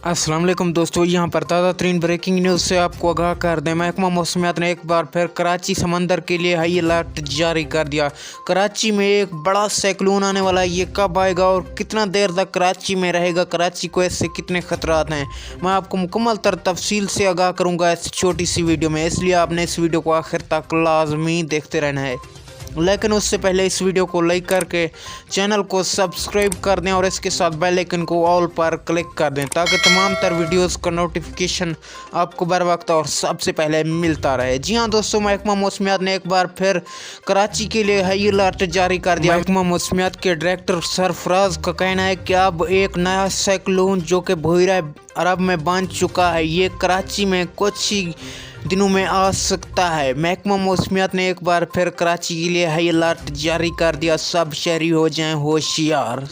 अस्सलाम वालेकुम दोस्तों, यहाँ पर ताज़ा तरीन ब्रेकिंग न्यूज़ से आपको आगाह कर दें। महकमा मौसमियात ने एक बार फिर कराची समंदर के लिए हाई अलर्ट जारी कर दिया। कराची में एक बड़ा साइक्लोन आने वाला है। ये कब आएगा और कितना देर तक कराची में रहेगा, कराची को इससे कितने खतरात हैं, मैं आपको मुकम्मल तफसील से आगाह करूँगा इस छोटी सी वीडियो में। इसलिए आपने इस वीडियो को आखिर तक लाजमी देखते रहना है। लेकिन उससे पहले इस वीडियो को लाइक करके चैनल को सब्सक्राइब कर दें और इसके साथ बेल आइकन को ऑल पर क्लिक कर दें ताकि तमाम तर वीडियोस का नोटिफिकेशन आपको बर वक्त और सबसे पहले मिलता रहे। जी हाँ दोस्तों, महकमा मौसमियात ने एक बार फिर कराची के लिए हाई अलर्ट जारी कर दिया। महकमा मौसमियात के डायरेक्टर सरफराज का कहना है कि अब एक नया साइक्लोन जो कि बहिरा अरब में बन चुका है, ये कराची में कुछ ही दिनों में आ सकता है। महकमा मौसमियात ने एक बार फिर कराची के लिए हाई अलर्ट जारी कर दिया। सब शहरी हो जाएं होशियार।